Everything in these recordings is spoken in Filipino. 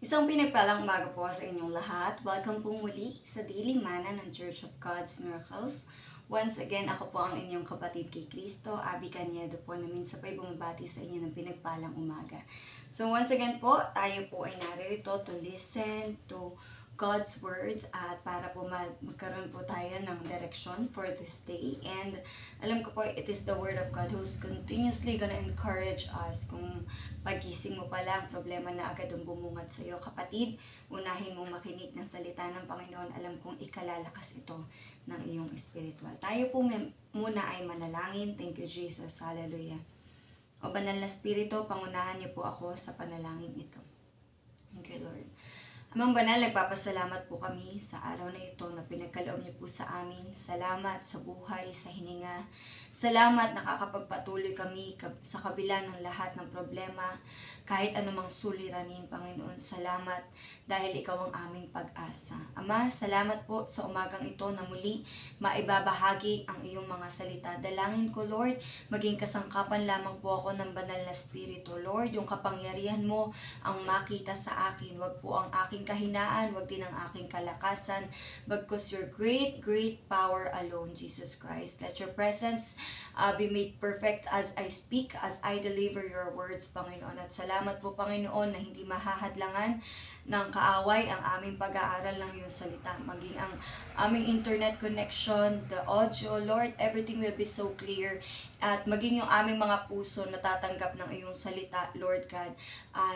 Isang pinagpalang umaga po sa inyong lahat. Welcome po muli sa Daily Manna ng Church of God's Miracles. Once again, ako po ang inyong kapatid kay Cristo, Abby Canedo po, na minsan pa'y bumabati sa inyo ng pinagpalang umaga. So once again po, tayo po ay naririto to listen to God's words at para po magkaroon po tayo ng direction for this day. And alam ko po, it is the Word of God who's continuously gonna encourage us. Kung pagising mo pa lang, problema na agad ang bumungad sa iyo. Kapatid, unahin mong makinig ng salita ng Panginoon. Alam kong ikalalakas ito ng iyong spiritual. Tayo po muna ay manalangin. Thank you, Jesus. Hallelujah. O Banal na Espiritu, pangunahan niyo po ako sa panalangin ito. Thank you, Lord. Amang Banal, nagpapasalamat po kami sa araw na ito na pinagkaloob niyo po sa amin. Salamat sa buhay, sa hininga. Salamat nakakapagpatuloy kami sa kabila ng lahat ng problema, kahit anumang suliranin, Panginoon. Salamat dahil ikaw ang aming pag-asa. Ama, salamat po sa umagang ito na muli maibabahagi ang iyong mga salita. Dalangin ko, Lord, maging kasangkapan lamang po ako ng Banal na Espiritu. Lord, yung kapangyarihan mo ang makita sa akin. Wag po ang aking kahinaan, wag din ang aking kalakasan, bagkus your great power alone, Jesus Christ. Let your presence be made perfect as I speak, as I deliver your words, Panginoon. At salamat po, Panginoon, na hindi mahahadlangan ng kaaway ang aming pag-aaral ng iyong salita. Maging ang aming internet connection, the audio, Lord, everything will be so clear. At maging yung aming mga puso na tatanggap ng iyong salita, Lord God,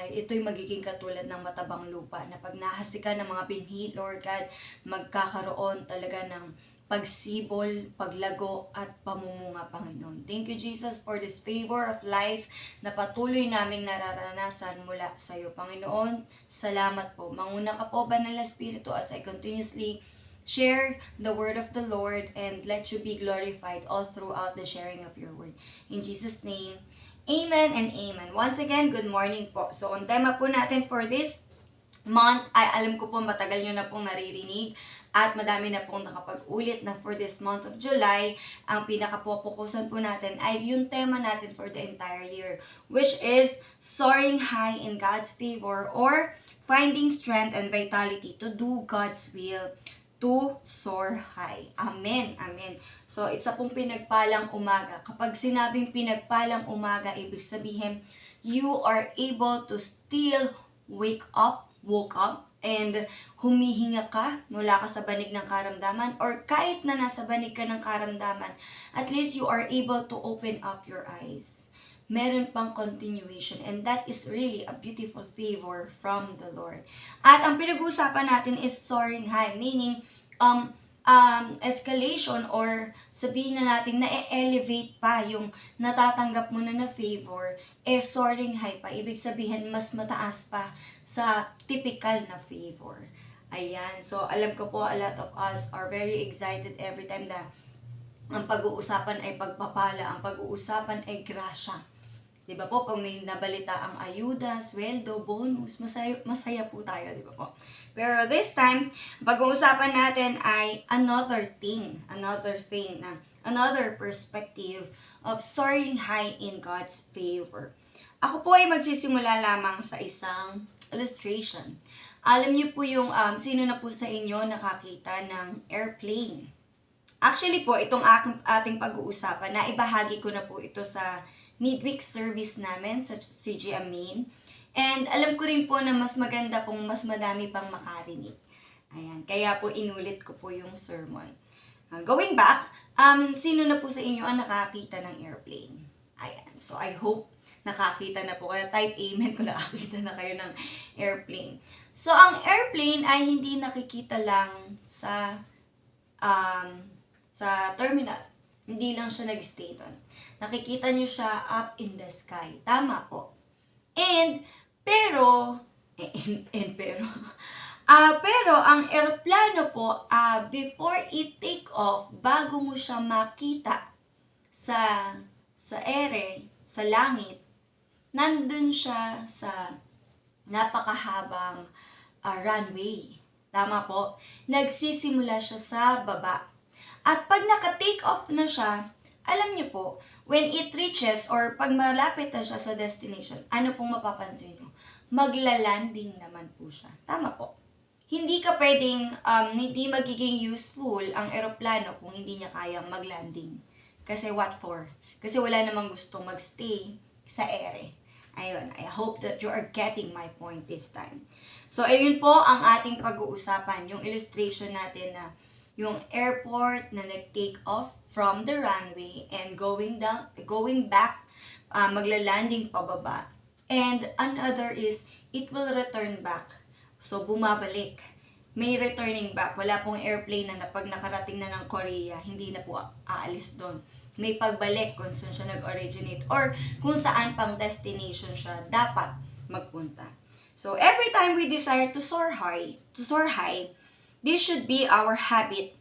ito'y magiging katulad ng matabang lupa na pag nahasikan ng mga binhi, Lord God, magkakaroon talaga ng pagsibol, paglago, at pamumunga, Panginoon. Thank you, Jesus, for this favor of life na patuloy naming nararanasan mula sa iyo, Panginoon. Salamat po. Manguna ka po, Banal na Espiritu, as I continuously share the word of the Lord, and let you be glorified all throughout the sharing of your word. In Jesus' name, amen and amen. Once again, good morning po. So, ang tema po natin for this month, ay alam ko po matagal nyo na pong naririnig at madami na pong nakapag-ulit na for this month of July, ang pinaka-focusan po natin ay yung tema natin for the entire year, which is soaring high in God's favor, or finding strength and vitality to do God's will, to soar high. Amen. Amen. So, it's a pong pinagpalang umaga. Kapag sinabing pinagpalang umaga, ibig sabihin, you are able to still woke up and humihinga ka, wala ka sa banig ng karamdaman, or kahit na nasa banig ka ng karamdaman, at least you are able to open up your eyes. Meron pang continuation, and that is really a beautiful favor from the Lord. At ang pinag-uusapan natin is soaring high, meaning escalation, or sabihin na natin na-elevate pa yung natatanggap mo na favor, soaring high pa. Ibig sabihin, mas mataas pa sa typical na favor. Ayan. So, alam ko po, a lot of us are very excited every time na ang pag-uusapan ay pagpapala, ang pag-uusapan ay grasya. Diba po, pag may nabalita ang ayuda, sweldo, bonus, masaya po tayo, diba po? Pero this time, pag-uusapan natin ay another perspective of soaring high in God's favor. Ako po ay magsisimula lamang sa isang illustration. Alam niyo po yung, sino na po sa inyo nakakita ng airplane? Actually po, itong ating pag-uusapan, na ibahagi ko na po ito sa midweek service namin sa CG Amin. And alam ko rin po na mas maganda pong mas madami pang makarinig. Ayan, kaya po inulit ko po yung sermon. Going back, sino na po sa inyo ang nakakita ng airplane? Ayan, so I hope nakakita na po kayo. Type amen kung nakakita na kayo ng airplane. So, ang airplane ay hindi nakikita lang sa terminal. Hindi lang siya nag-stay doon. Nakikita nyo siya up in the sky. Tama po. Pero ang eroplano po, before it take off, bago mo siya makita sa ere, sa langit, nandun siya sa napakahabang runway. Tama po? Nagsisimula siya sa baba. At pag naka-take off na siya, alam niyo po, when it reaches or pag malapit na siya sa destination, ano pong mapapansin niyo? Magla-landing naman po siya. Tama po. Hindi ka pwedeng, hindi magiging useful ang eroplano kung hindi niya kayang mag-landing. Kasi what for? Kasi wala namang gustong magstay sa ere. Ayun, I hope that you are getting my point this time. So, ayun po ang ating pag-uusapan, yung illustration natin na yung airport na nag-take off from the runway and going back, magla-landing pababa. And another is, it will return back. So, bumabalik. May returning back. Wala pong airplane na pag nakarating na ng Korea, hindi na po aalis doon. May pagbalik kung saan siya nag-originate or kung saan pang destination siya dapat magpunta. So, every time we desire to soar high, this should be our habit.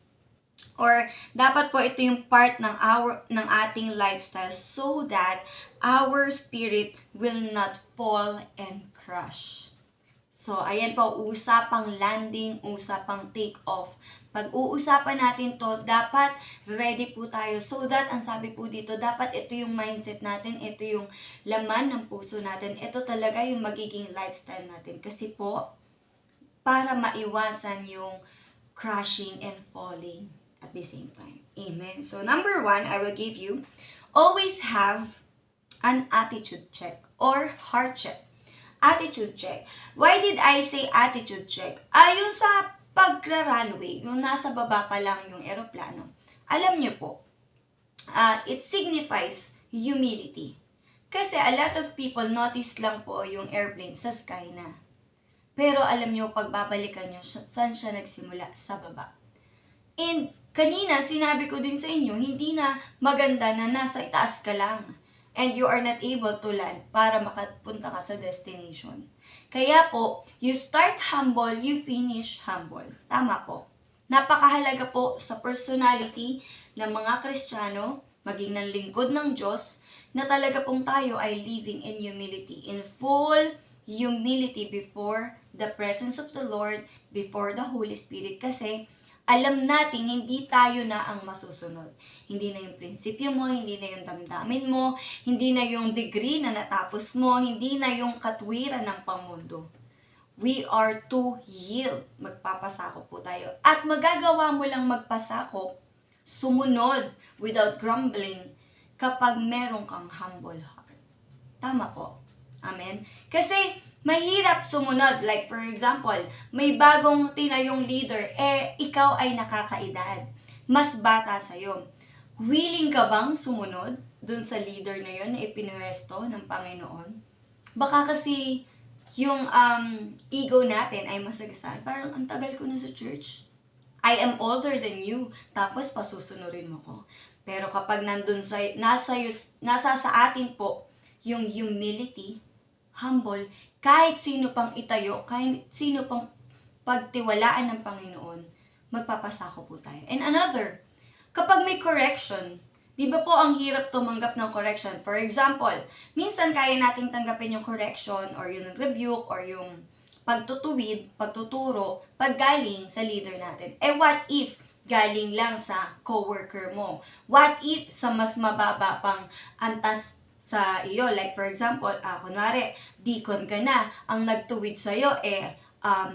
Or dapat po ito yung part ng ating lifestyle so that our spirit will not fall and crush. So, ayan po, usapang landing, usapang take off. Pag-uusapan natin to, dapat ready po tayo. So that, ang sabi po dito, dapat ito yung mindset natin, ito yung laman ng puso natin. Ito talaga yung magiging lifestyle natin. Kasi po, para maiwasan yung crashing and falling at the same time. Amen. So, number 1, I will give you, always have an attitude check or heart check. Attitude check. Why did I say attitude check? Yung sa pag-runway, yung nasa baba pa lang yung eroplano, alam nyo po, it signifies humility. Kasi a lot of people notice lang po yung airplane sa sky na. Pero alam nyo, pagbabalikan nyo, saan siya nagsimula? Sa baba. And kanina, sinabi ko din sa inyo, hindi na maganda na nasa itaas ka lang and you are not able to land para makapunta ka sa destination. Kaya po, you start humble, you finish humble. Tama po. Napakahalaga po sa personality ng mga Kristiyano, maging ng lingkod ng Diyos, na talaga pong tayo ay living in humility, in full humility before the presence of the Lord, before the Holy Spirit. Kasi alam natin, hindi tayo na ang masusunod. Hindi na yung prinsipyo mo, hindi na yung damdamin mo, hindi na yung degree na natapos mo, hindi na yung katwiran ng pamundo. We are to yield. Magpapasakop po tayo. At magagawa mo lang magpasakop, sumunod, without grumbling, kapag meron kang humble heart. Tama po. Amen? Kasi, mahirap sumunod. Like for example, may bagong tinayong leader, ikaw ay nakakaedad. Mas bata sa'yo. Willing ka bang sumunod dun sa leader na yun na ipinuwesto ng Panginoon? Baka kasi yung ego natin ay masagasaan. Parang ang tagal ko na sa church. I am older than you. Tapos pasusunurin mo ko. Pero kapag nasa sa atin po yung humility, humble, kahit sino pang itayo, kahit sino pang pagtiwalaan ng Panginoon, magpapasako po tayo. And another, kapag may correction, di ba po ang hirap tumanggap ng correction? For example, minsan kaya nating tanggapin yung correction or yung rebuke or yung pagtutuwid, pagtuturo, pag galing sa leader natin. What if galing lang sa coworker mo? What if sa mas mababa pang antas sa iyo? Like for example, kunwari, deacon ka na, ang nagtuwid sa'yo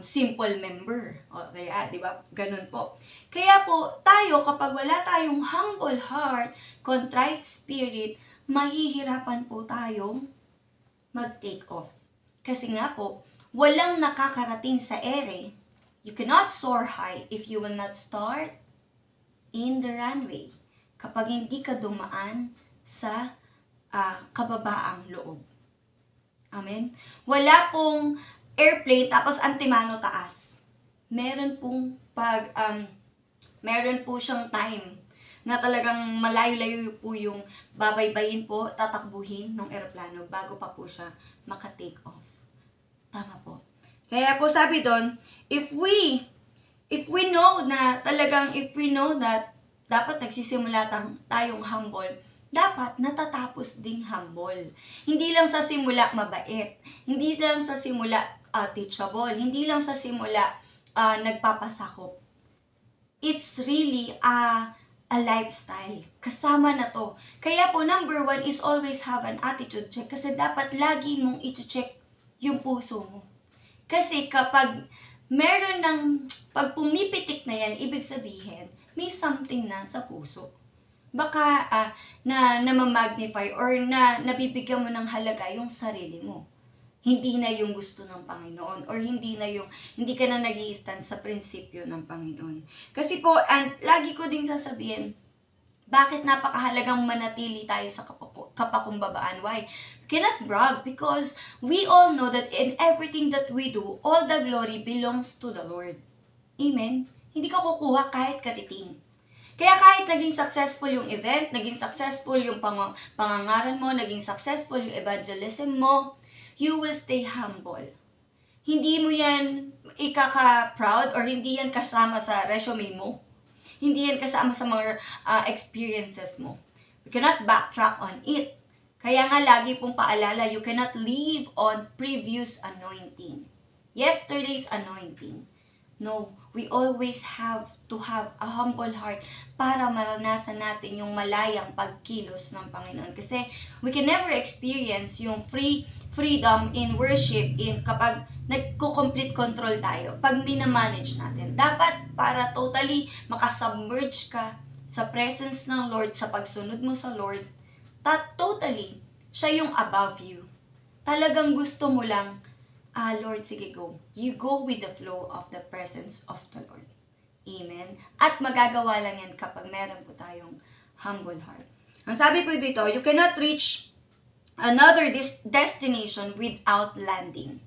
simple member. O kaya, di ba? Ganun po. Kaya po, tayo, kapag wala tayong humble heart, contrite spirit, mahihirapan po tayong mag-take off. Kasi nga po, walang nakakarating sa ere. You cannot soar high if you will not start in the runway. Kapag hindi ka dumaan sa kababaang loob. Amen? Wala pong airplane tapos antimano taas. Meron po siyang time na talagang malayo-layo po yung babaybayin po, tatakbuhin ng eroplano bago pa po siya maka-take off. Tama po. Kaya po sabi doon, if we know that dapat nagsisimula tayong humble, dapat natatapos ding humble. Hindi lang sa simula mabait. Hindi lang sa simula teachable. Hindi lang sa simula nagpapasakop. It's really a lifestyle. Kasama na to. Kaya po, number 1 is always have an attitude check. Kasi dapat lagi mong i-check yung puso mo. Kasi kapag meron ng, pag pumipitik na yan, ibig sabihin, may something na sa puso. Baka na namamagnify or na nabibigyan mo ng halaga yung sarili mo. Hindi na yung gusto ng Panginoon or hindi ka na nag-i-stand sa prinsipyo ng Panginoon. Kasi po, and lagi ko ding sasabihin, bakit napakahalagang manatili tayo sa kapakumbabaan? Why? We cannot brag because we all know that in everything that we do, all the glory belongs to the Lord. Amen? Hindi ka kukuha kahit katiting. Kaya kahit naging successful yung event, naging successful yung pangangaral mo, naging successful yung evangelism mo, you will stay humble. Hindi mo yan ikaka-proud or hindi yan kasama sa resume mo. Hindi yan kasama sa mga experiences mo. We cannot backtrack on it. Kaya nga lagi pong paalala, you cannot live on previous anointing. Yesterday's anointing. No, we always have to have a humble heart para maranasan natin yung malayang pagkilos ng Panginoon. Kasi we can never experience yung freedom in worship kapag nagko-complete control tayo, pag minamanage natin. Dapat para totally makasubmerge ka sa presence ng Lord, sa pagsunod mo sa Lord, totally, siya yung above you. Talagang gusto mo lang, Lord, sige, go. You go with the flow of the presence of the Lord. Amen? At magagawa lang yan kapag meron po tayong humble heart. Ang sabi po dito, you cannot reach another destination without landing.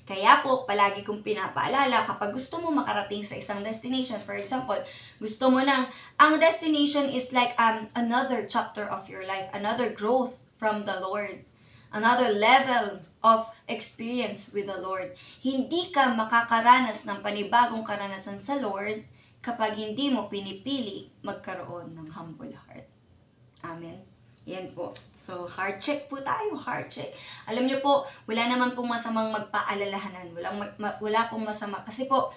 Kaya po, palagi kong pinapaalala, kapag gusto mo makarating sa isang destination, for example, gusto mo ang destination is like another chapter of your life, another growth from the Lord, another level of experience with the Lord. Hindi ka makakaranas ng panibagong karanasan sa Lord kapag hindi mo pinipili magkaroon ng humble heart. Amen. Yan po. So, heart check po tayo. Heart check. Alam niyo po, wala naman pong masamang magpaalalahanan. Wala pong masama. Kasi po,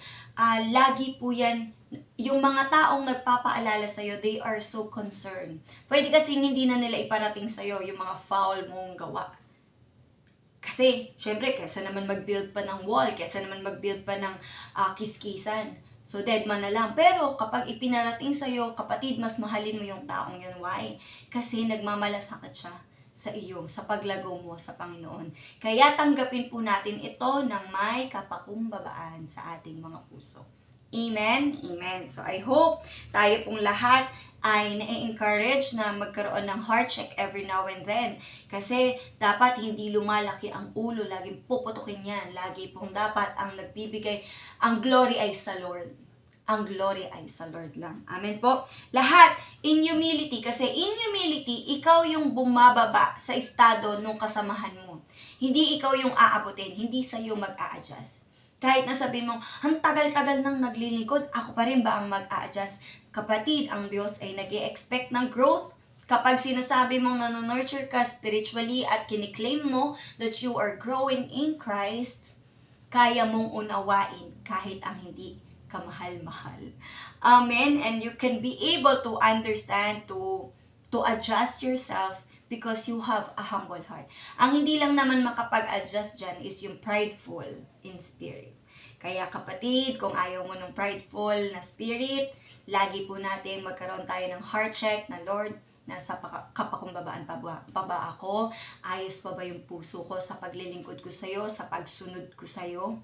lagi po yan, yung mga taong nagpapaalala sa'yo, they are so concerned. Pwede kasing hindi na nila iparating sa'yo yung mga foul mong gawa. Kasi, syempre, kesa naman mag-build pa ng wall, kesa naman mag-build pa ng kiskisan. So, dead man na lang. Pero, kapag ipinarating sa'yo, kapatid, mas mahalin mo yung taong yun. Why? Kasi nagmamalasakit siya sa iyo, sa paglago mo sa Panginoon. Kaya tanggapin po natin ito ng may kapakumbabaan sa ating mga puso. Amen? Amen. So, I hope tayo pong lahat ay na-encourage na magkaroon ng heart check every now and then. Kasi dapat hindi lumalaki ang ulo, laging puputukin yan. Lagi pong dapat ang nagbibigay, ang glory ay sa Lord. Ang glory ay sa Lord lang. Amen po. Lahat in humility. Kasi in humility, ikaw yung bumababa sa estado ng kasamahan mo. Hindi ikaw yung aabutin. Hindi sa'yo mag-a-adjust. Kahit nasabi mong, ang tagal-tagal nang naglilingkod, ako pa rin ba ang mag-a-adjust? Kapatid, ang Diyos ay nag-i-expect ng growth. Kapag sinasabi mong nanonurture ka spiritually at kiniklaim mo that you are growing in Christ, kaya mong unawain kahit ang hindi kamahal-mahal. Amen? And you can be able to understand, to adjust yourself because you have a humble heart. Ang hindi lang naman makapag-adjust dyan is yung prideful in spirit. Kaya kapatid, kung ayaw mo ng prideful na spirit, lagi po natin magkaroon tayo ng heart check na Lord, nasa kapakumbabaan pa ba ako? Ayos pa ba yung puso ko sa paglilingkod ko sa'yo, sa pagsunod ko sa'yo?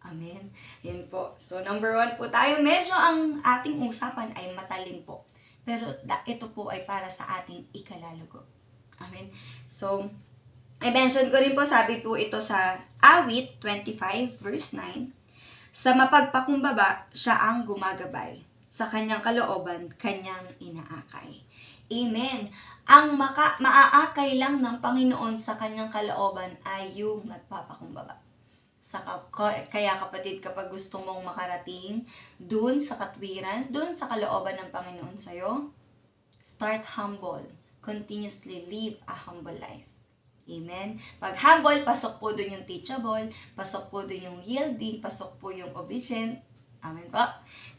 Amen. Yan po. So, number 1 po tayo. Medyo ang ating usapan ay matalim po. Pero ito po ay para sa ating ikalalago. Amen. So, I-mention ko rin po, sabi po ito sa Awit 25 verse 9, sa mapagpakumbaba, siya ang gumagabay. Sa kanyang kalooban, kanyang inaakay. Amen. Ang maaakay lang ng Panginoon sa kanyang kalooban ay yung nagpapakumbaba. Kaya kapatid, kapag gusto mong makarating dun sa katwiran, dun sa kalooban ng Panginoon sa'yo, start humble. Continuously live a humble life. Amen? Pag humble, pasok po dun yung teachable, pasok po dun yung yielding, pasok po yung obedient. Amen po?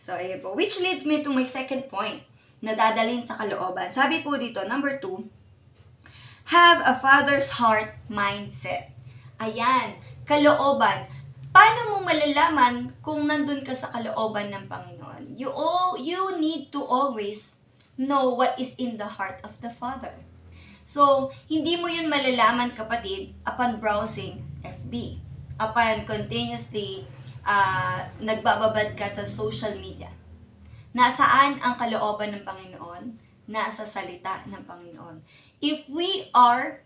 So, ayan po. Which leads me to my second point. nadadalhin sa kalooban. Sabi po dito, number 2, have a father's heart mindset. Ayan, kalooban. Paano mo malalaman kung nandun ka sa kalooban ng Panginoon? You need to always know what is in the heart of the Father. So, hindi mo yun malalaman, kapatid, upon browsing FB, upon continuously nagbababad ka sa social media. Nasaan ang kalooban ng Panginoon? Nasa salita ng Panginoon. If we are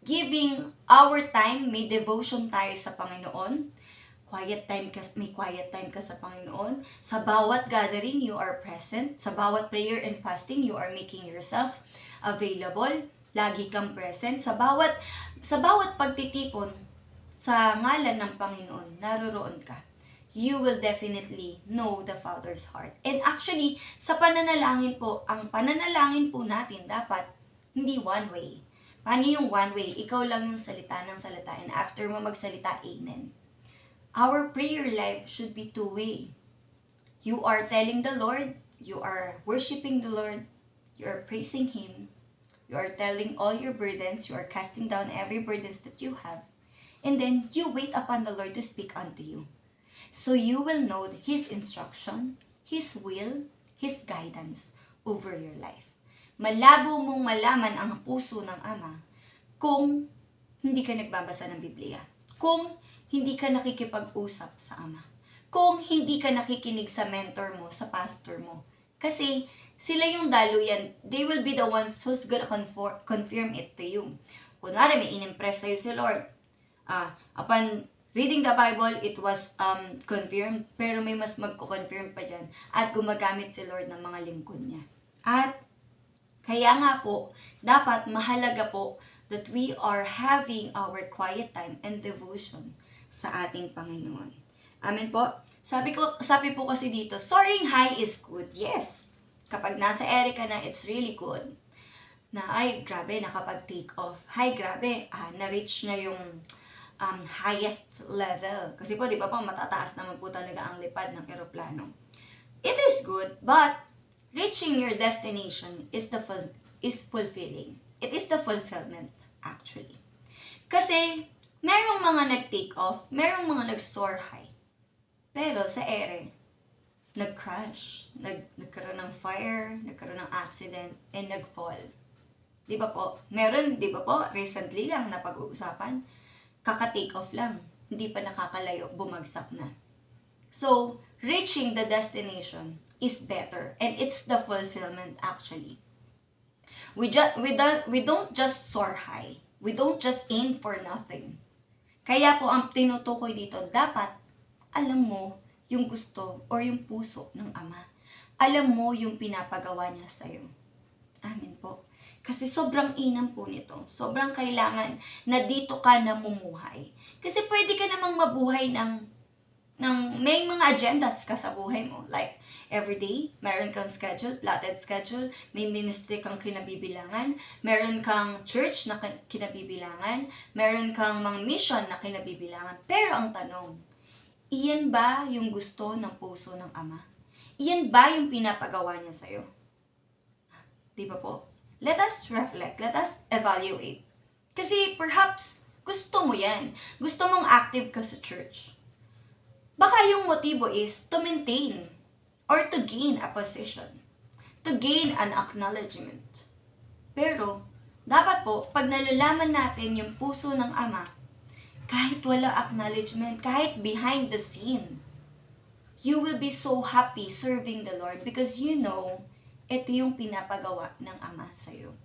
giving our time, may devotion tayo sa Panginoon, may quiet time ka sa Panginoon. Sa bawat gathering, you are present. Sa bawat prayer and fasting, you are making yourself available. Lagi kang present. Sa bawat pagtitipon sa ngalan ng Panginoon, naroroon ka. You will definitely know the Father's heart. And actually, sa pananalangin po, ang pananalangin po natin dapat hindi one way. Paano yung one way? Ikaw lang yung salita ng salita, and after mo magsalita, amen. Our prayer life should be two-way. You are telling the Lord, you are worshiping the Lord, you are praising Him, you are telling all your burdens, you are casting down every burdens that you have, and then you wait upon the Lord to speak unto you. So you will know His instruction, His will, His guidance over your life. Malabo mong malaman ang puso ng Ama kung hindi ka nagbabasa ng Biblia. Kung hindi ka nakikipag-usap sa Ama. Kung hindi ka nakikinig sa mentor mo, sa pastor mo. Kasi sila yung daluyan. They will be the ones who's gonna confirm it to you. Kunwari, may inimpress sa'yo si Lord. Upon reading the Bible, it was confirmed. Pero may mas magko-confirm pa dyan. At gumagamit si Lord ng mga lingkod niya. At kaya nga po, dapat mahalaga po that we are having our quiet time and devotion sa ating Panginoon. Amen po? Sabi po kasi dito, soaring high is good. Yes. Kapag nasa ere ka na, it's really good. Na, ay, grabe, nakapag-take off. Hi, grabe, na-reach na yung highest level. Kasi po, di ba po, matataas naman po talaga ang lipad ng eroplano. It is good, but reaching your destination is fulfilling. It is the fulfillment, actually. Kasi, merong mga nag-take off, merong mga nag-soar high. Pero sa ere, nag-crash, nagkaroon ng fire, nagkaroon ng accident, and nag-fall. Di ba po? Meron, di ba po, recently lang na pag-uusapan, kaka-take off lang, hindi pa nakakalayo, bumagsak na. So, reaching the destination is better, and it's the fulfillment actually. We don't just soar high. We don't just aim for nothing. Kaya po ang tinutukoy dito, dapat alam mo yung gusto or yung puso ng Ama. Alam mo yung pinapagawa niya sa'yo. Amen po. Kasi sobrang inam po nito. Sobrang kailangan na dito ka namumuhay. Kasi pwede ka namang mabuhay ng may mga agendas ka sa buhay mo. Like, everyday, meron kang schedule, plotted schedule, may ministry kang kinabibilangan, meron kang church na kinabibilangan, meron kang mga mission na kinabibilangan. Pero ang tanong, iyan ba yung gusto ng puso ng Ama? Iyan ba yung pinapagawa niya sa'yo? Di ba po? Let us reflect, let us evaluate. Kasi perhaps, gusto mo yan. Gusto mong active ka sa church. Baka yung motibo is to maintain or to gain a position, to gain an acknowledgement. Pero, dapat po, pag nalalaman natin yung puso ng Ama, kahit wala acknowledgement, kahit behind the scene, you will be so happy serving the Lord because you know, ito yung pinapagawa ng Ama sa'yo.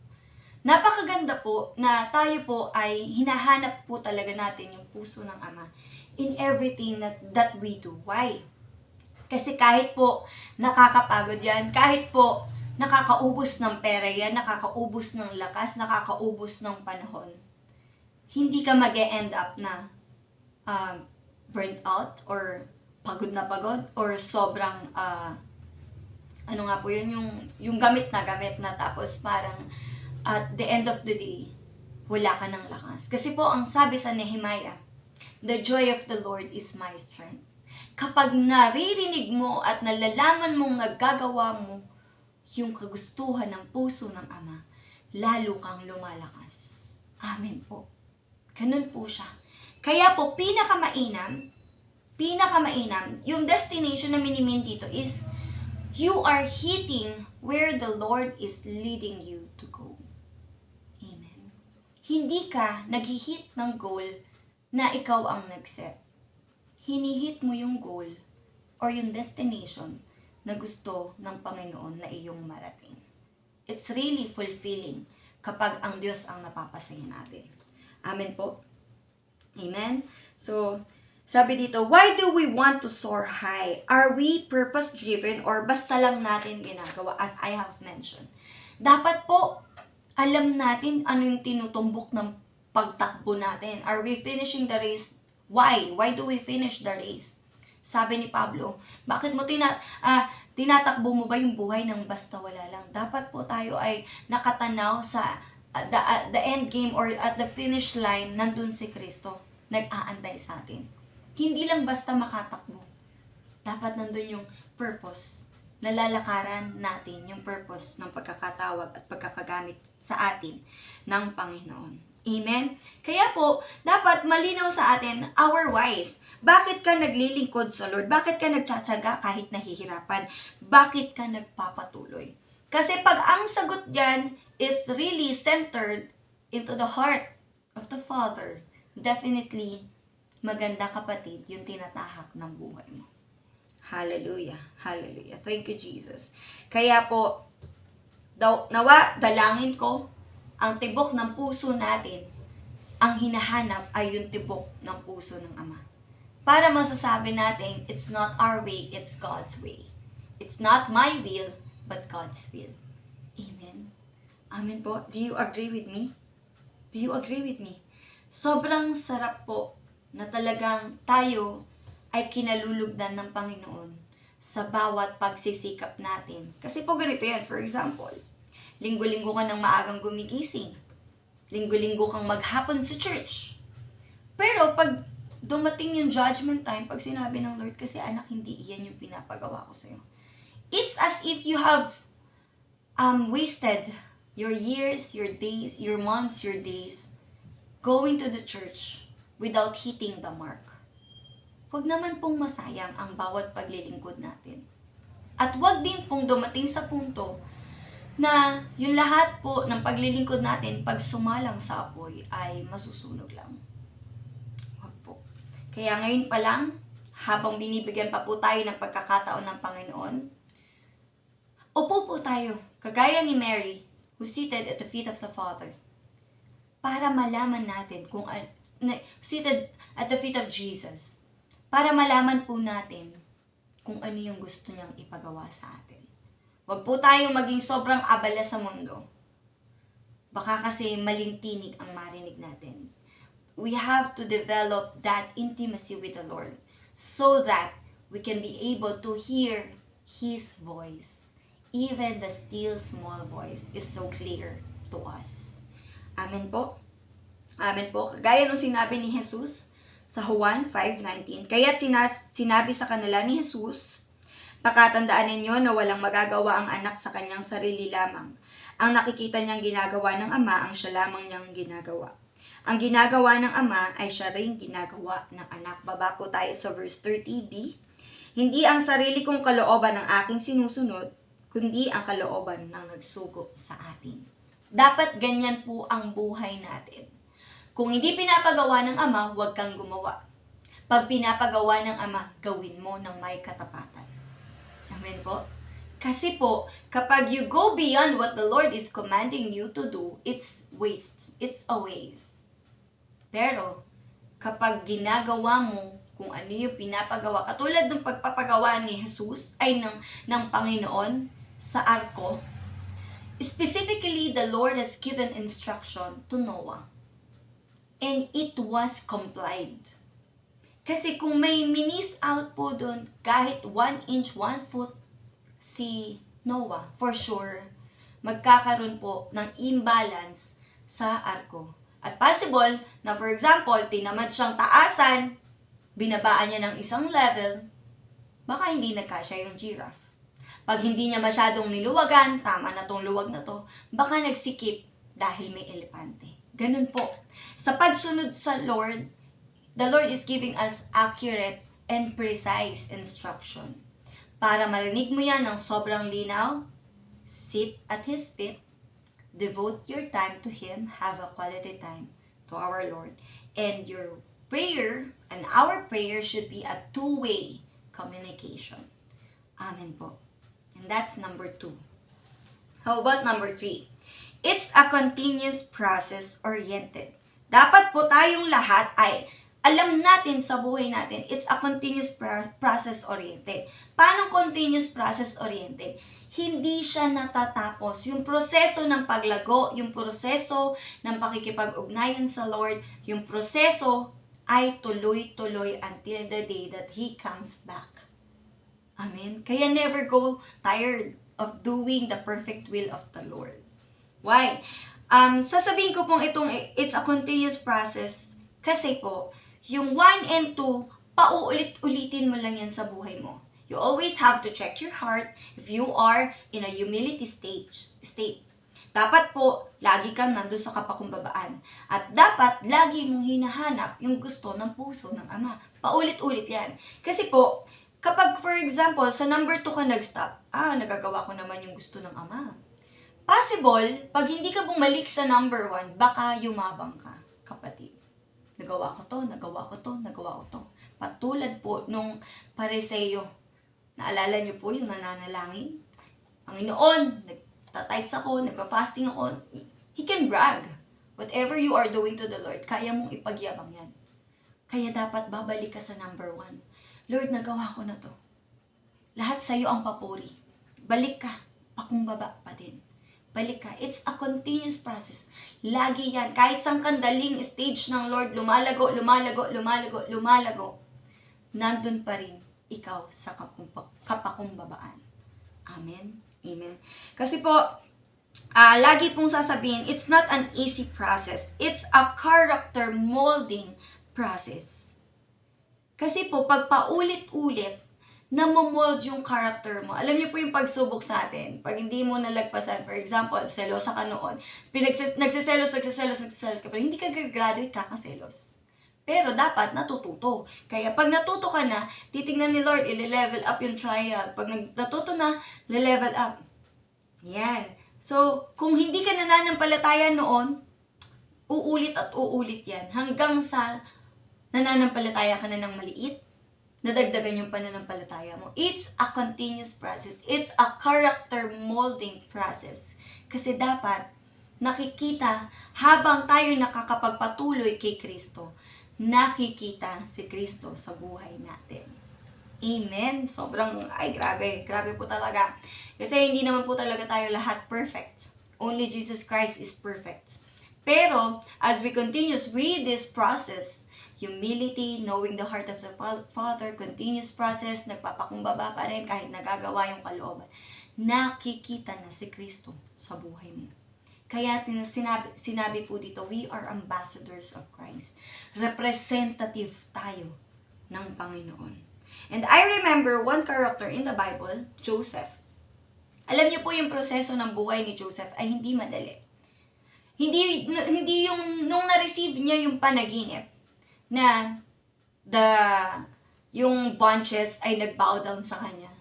Napakaganda po na tayo po ay hinahanap po talaga natin yung puso ng Ama in everything that we do. Why? Kasi kahit po nakakapagod yan, kahit po nakakaubos ng pera yan, nakakaubos ng lakas, nakakaubos ng panahon, hindi ka mag-e-end up na burnt out or pagod na pagod or sobrang ano nga po yun, yung gamit na tapos parang at the end of the day, wala ka ng lakas. Kasi po, ang sabi sa Nehemiah, the joy of the Lord is my strength. Kapag naririnig mo at nalalaman mong naggagawa mo yung kagustuhan ng puso ng Ama, lalo kang lumalakas. Amen po. Ganun po siya. Kaya po, pinakamainam, yung destination na minimin dito is, you are hitting where the Lord is leading you to go. Amen. Hindi ka nag-hit ng goal na ikaw ang nag-set. Hinihit mo yung goal or yung destination na gusto ng Panginoon na iyong marating. It's really fulfilling kapag ang Diyos ang napapasaya natin. Amen po. Amen. So, sabi dito, why do we want to soar high? Are we purpose-driven or basta lang natin ginagawa, as I have mentioned? Dapat po, alam natin ano yung tinutumbok ng pagtakbo natin. Are we finishing the race? Why? Why do we finish the race? Sabi ni Pablo, bakit mo tinatakbo mo ba yung buhay ng basta wala lang? Dapat po tayo ay nakatanaw sa the end game or at the finish line, nandun si Kristo, nag-aantay sa atin. Hindi lang basta makatakbo. Dapat nandun yung purpose, nalalakaran natin yung purpose ng pagkakatawag at pagkakagamit sa atin ng Panginoon. Amen? Kaya po, dapat malinaw sa atin our whys. Bakit ka naglilingkod sa Lord? Bakit ka nagtsatsaga kahit nahihirapan? Bakit ka nagpapatuloy? Kasi pag ang sagot dyan is really centered into the heart of the Father, definitely, maganda kapatid, yung tinatahak ng buhay mo. Hallelujah. Hallelujah. Thank you, Jesus. Kaya po, nawa, dalangin ko, ang tibok ng puso natin, ang hinahanap ay yung tibok ng puso ng Ama. Para masasabi natin, it's not our way, it's God's way. It's not my will, but God's will. Amen. Amen po. Do you agree with me? Do you agree with me? Sobrang sarap po na talagang tayo ay kinalulugdan ng Panginoon sa bawat pagsisikap natin. Kasi po ganito yan, for example, linggo-linggo ka nang maagang gumigising. Linggo-linggo kang maghapon sa church. Pero pag dumating yung judgment time, pag sinabi ng Lord, kasi anak, hindi iyan yung pinapagawa ko sa'yo. It's as if you have wasted your years, your days, your months, your days going to the church without hitting the mark. Huwag naman pong masayang ang bawat paglilingkod natin. At huwag din pong dumating sa punto na yung lahat po ng paglilingkod natin pag sumalang sa apoy ay masusunog lang. Huwag po. Kaya ngayon pa lang, habang binibigyan pa po tayo ng pagkakataon ng Panginoon, upo po tayo, kagaya ni Mary, who seated at the feet of the Father, para malaman natin kung seated at the feet of Jesus, para malaman po natin kung ano yung gusto niyang ipagawa sa atin. Huwag po tayong maging sobrang abala sa mundo. Baka kasi maling tinig ang marinig natin. We have to develop that intimacy with the Lord so that we can be able to hear His voice. Even the still small voice is so clear to us. Amen po. Amen po. Gaya nung sinabi ni Jesus sa Juan 5:19. Kaya't sinabi sa kanila ni Jesus, pakatandaan ninyo na walang magagawa ang anak sa kanyang sarili lamang. Ang nakikita niyang ginagawa ng Ama, ang siya lamang niyang ginagawa. Ang ginagawa ng Ama ay siya rin ginagawa ng anak. Baba po tayo sa verse 30b. Hindi ang sarili kong kalooban ng aking sinusunod, kundi ang kalooban ng nagsugo sa atin. Dapat ganyan po ang buhay natin. Kung hindi pinapagawa ng Ama, huwag kang gumawa. Pag pinapagawa ng Ama, gawin mo ng may katapatan. Amen po? Kasi po, kapag you go beyond what the Lord is commanding you to do, it's waste. It's a waste. Pero, kapag ginagawa mo kung ano yung pinapagawa, katulad ng pagpapagawa ni Jesus, ay ng Panginoon sa arko, specifically, the Lord has given instruction to Noah. And it was complied. Kasi kung may miss out po doon, kahit 1 inch, 1 foot si Noah, for sure, magkakaroon po ng imbalance sa arko. At possible na, for example, tinamad siyang taasan, binabaan niya ng isang level, baka hindi nagkasya yung giraffe. Pag hindi niya masyadong niluwagan, tama na tong luwag na to, baka nagsikip dahil may elepante. Ganun po. Sa pagsunod sa Lord, the Lord is giving us accurate and precise instruction. Para marinig mo yan ng sobrang linaw, sit at His feet, devote your time to Him, have a quality time to our Lord. And your prayer and our prayer should be a two-way communication. Amen po. And that's number 2. How about number 3? It's a continuous process oriented. Dapat po tayong lahat ay alam natin sa buhay natin, it's a continuous process oriented. Paano continuous process oriented? Hindi siya natatapos. Yung proseso ng paglago, yung proseso ng pakikipag-ugnayan sa Lord, yung proseso ay tuloy-tuloy until the day that He comes back. Amen? Kaya never go tired of doing the perfect will of the Lord. Why? Sasabihin ko pong it's a continuous process kasi po, yung 1 and 2, pauulit-ulitin mo lang yan sa buhay mo. You always have to check your heart if you are in a humility state. Dapat po, lagi kang nandun sa kapakumbabaan. At dapat, lagi mong hinahanap yung gusto ng puso ng Ama. Paulit-ulit yan. Kasi po, kapag for example, sa number 2 ka nag-stop, nagagawa ko naman yung gusto ng Ama. Possible, pag hindi ka bumalik sa number 1, baka yumabang ka, kapatid. Nagawa ko to. Patulad po nung Pariseo. Naalala niyo po yung nananalangin? Panginoon, nagtatights ako, nagpa-fasting ako. He can brag. Whatever you are doing to the Lord, kaya mong ipagyabang yan. Kaya dapat babalik ka sa number 1. Lord, nagawa ko na to. Lahat sa'yo ang papuri. Balik ka, pakumbaba pa din. Balik ka. It's a continuous process. Lagi yan. Kahit sang kandaling stage ng Lord, lumalago, nandun pa rin ikaw sa kapakumbabaan. Amen? Amen. Kasi po, lagi pong sasabihin, it's not an easy process. It's a character molding process. Kasi po, pag paulit-ulit, namomold yung character mo. Alam niyo po yung pagsubok sa atin. Pag hindi mo nalagpasan, for example, selosa ka noon, nagsiselos ka, pero hindi ka graduate, kakaselos. Pero dapat natututo. Kaya pag natuto ka na, titingnan ni Lord, i-level up yung trial. Pag natuto na, le-level up. Yan. So, kung hindi ka nananampalataya noon, uulit at uulit yan. Hanggang sa nananampalataya ka na ng maliit, nadagdagan yung pananampalataya mo. It's a continuous process. It's a character molding process. Kasi dapat nakikita habang tayo nakakapagpatuloy kay Kristo, nakikita si Kristo sa buhay natin. Amen? Grabe po talaga. Kasi hindi naman po talaga tayo lahat perfect. Only Jesus Christ is perfect. Pero, as we continue with this process, humility, knowing the heart of the Father, continuous process, nagpapakumbaba pa rin kahit nagagawa yung kalooban. Nakikita na si Kristo sa buhay mo. Kaya sinabi po dito, we are ambassadors of Christ. Representative tayo ng Panginoon. And I remember one character in the Bible, Joseph. Alam niyo po yung proseso ng buhay ni Joseph ay hindi madali. Hindi yung nung na-receive niya yung panaginip na yung bunches ay nag-bow down sa kanya.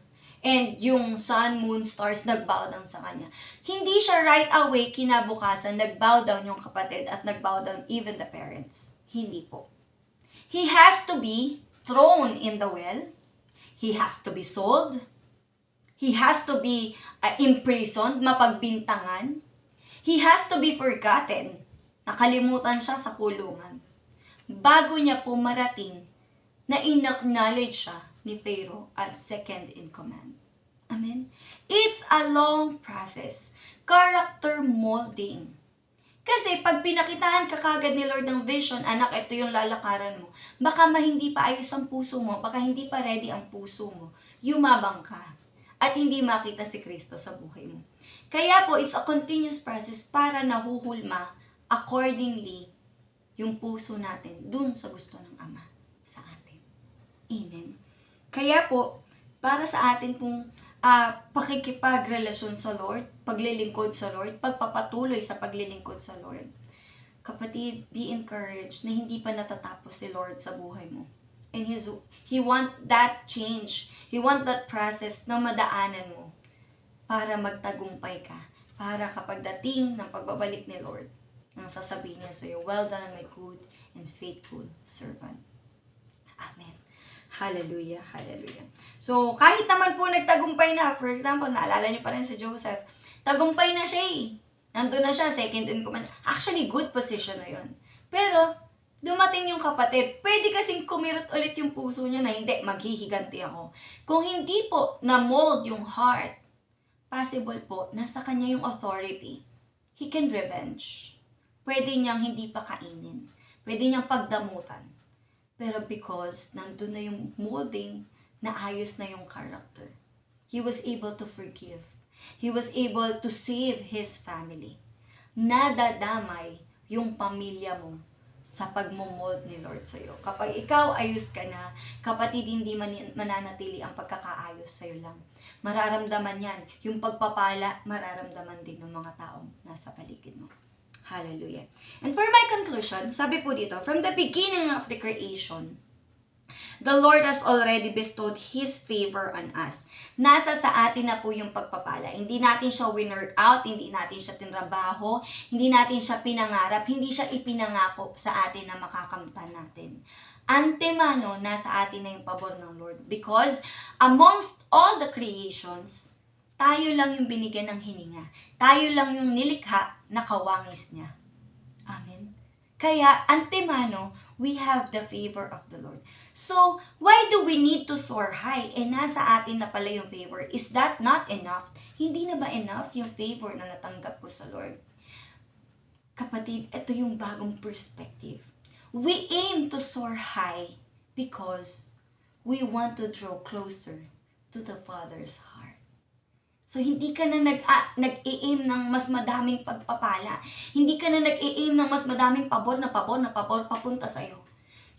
And yung sun, moon, stars nag-bow down sa kanya. Hindi siya right away kinabukasan nag-bow down yung kapatid at nag-bow down even the parents. Hindi po. He has to be thrown in the well. He has to be sold. He has to be imprisoned, mapagbintangan. He has to be forgotten. Nakalimutan siya sa kulungan. Bago niya po marating na in-acknowledge siya ni Pharaoh as second in command. Amen? It's a long process. Character molding. Kasi pag pinakitahan ka kagad ni Lord ng vision, anak, ito yung lalakaran mo, baka hindi pa ayos ang puso mo, baka hindi pa ready ang puso mo, yumabang ka, at hindi makita si Kristo sa buhay mo. Kaya po, it's a continuous process para nahuhulma accordingly yung puso natin dun sa gusto ng Ama sa atin. Amen. Kaya po, para sa atin pong pakikipagrelasyon sa Lord, paglilingkod sa Lord, pagpapatuloy sa paglilingkod sa Lord. Kapatid, be encouraged na hindi pa natatapos si Lord sa buhay mo. And He want that change. He want that process na madaanan mo para magtagumpay ka. Para kapag dating ng pagbabalik ni Lord, ang sasabihin niya sa iyo, well done, my good and faithful servant. Amen. Hallelujah, hallelujah. So, kahit naman po nagtagumpay na, for example, naalala niyo pa rin si Joseph, tagumpay na siya eh. Nandun na siya, second in command. Actually, good position na yun. Pero, dumating yung kapatid, pwede kasing kumirot ulit yung puso niya na hindi, maghihiganti ako. Kung hindi po na-mold yung heart, possible po, nasa kanya yung authority. He can revenge. Pwede niyang hindi pa kainin. Pwede niyang pagdamutan. Pero because nandun na yung molding, naayos na yung character. He was able to forgive. He was able to save his family. Nadadamay yung pamilya mo sa pagmumold ni Lord sa'yo. Kapag ikaw ayos ka na, kapatid, hindi mananatili ang pagkakaayos sa'yo lang. Mararamdaman yan. Yung pagpapala, mararamdaman din ng mga taong nasa paligid mo. Hallelujah. And for my conclusion, sabi po dito, from the beginning of the creation, the Lord has already bestowed His favor on us. Nasa sa atin na po yung pagpapala. Hindi natin siya winner out, hindi natin siya tinrabaho, hindi natin siya pinangarap, hindi siya ipinangako sa atin na makakamtan natin. Antemano, nasa atin na yung pabor ng Lord. Because amongst all the creations, tayo lang yung binigyan ng hininga. Tayo lang yung nilikha na kawangis niya. Amen. Kaya, antemano, we have the favor of the Lord. So, why do we need to soar high? Nasa atin na pala yung favor. Is that not enough? Hindi na ba enough yung favor na natanggap po sa Lord? Kapatid, ito yung bagong perspective. We aim to soar high because we want to draw closer to the Father's heart. So, hindi ka na nag-i-aim ng mas madaming pagpapala. Hindi ka na nag-i-aim ng mas madaming pabor papunta sa'yo.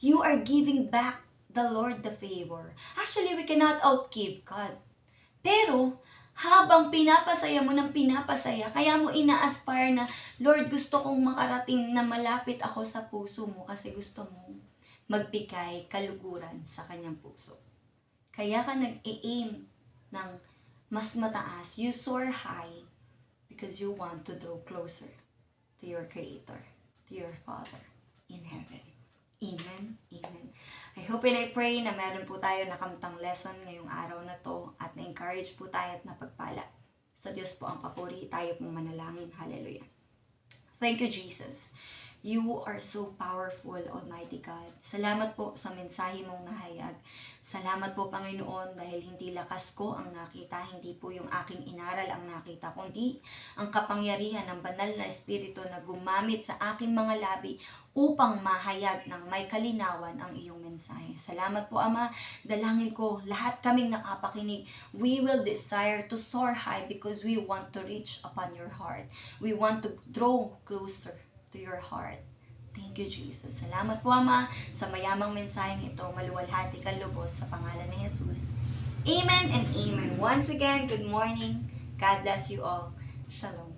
You are giving back the Lord the favor. Actually, we cannot outgive God. Pero, habang pinapasaya mo ng pinapasaya, kaya mo ina-aspire na, Lord, gusto kong makarating na malapit ako sa puso mo kasi gusto mo magbigay kaluguran sa kanyang puso. Kaya ka nag-i-aim ng mas mataas, you soar high because you want to draw closer to your Creator, to your Father in heaven. Amen? Amen. I hope and I pray na meron po tayo nakamtang lesson ngayong araw na to at na-encourage po tayo at napagpala. Sa Diyos po ang papuri, tayo pong manalangin. Hallelujah. Thank you, Jesus. You are so powerful, Almighty God. Salamat po sa mensahe mong nahayag. Salamat po, Panginoon, dahil hindi lakas ko ang nakita, hindi po yung aking inaral ang nakita, kundi ang kapangyarihan ng banal na Espiritu na gumamit sa aking mga labi upang mahayag ng may kalinawan ang iyong mensahe. Salamat po, Ama. Dalangin ko, lahat kaming nakapakinig, we will desire to soar high because we want to reach upon your heart. We want to draw closer to your heart. Thank you, Jesus. Salamat po, Ama, sa mayamang mensaheng ito. Maluwalhati ka lubos sa pangalan ni Jesus. Amen and amen. Once again, good morning. God bless you all. Shalom.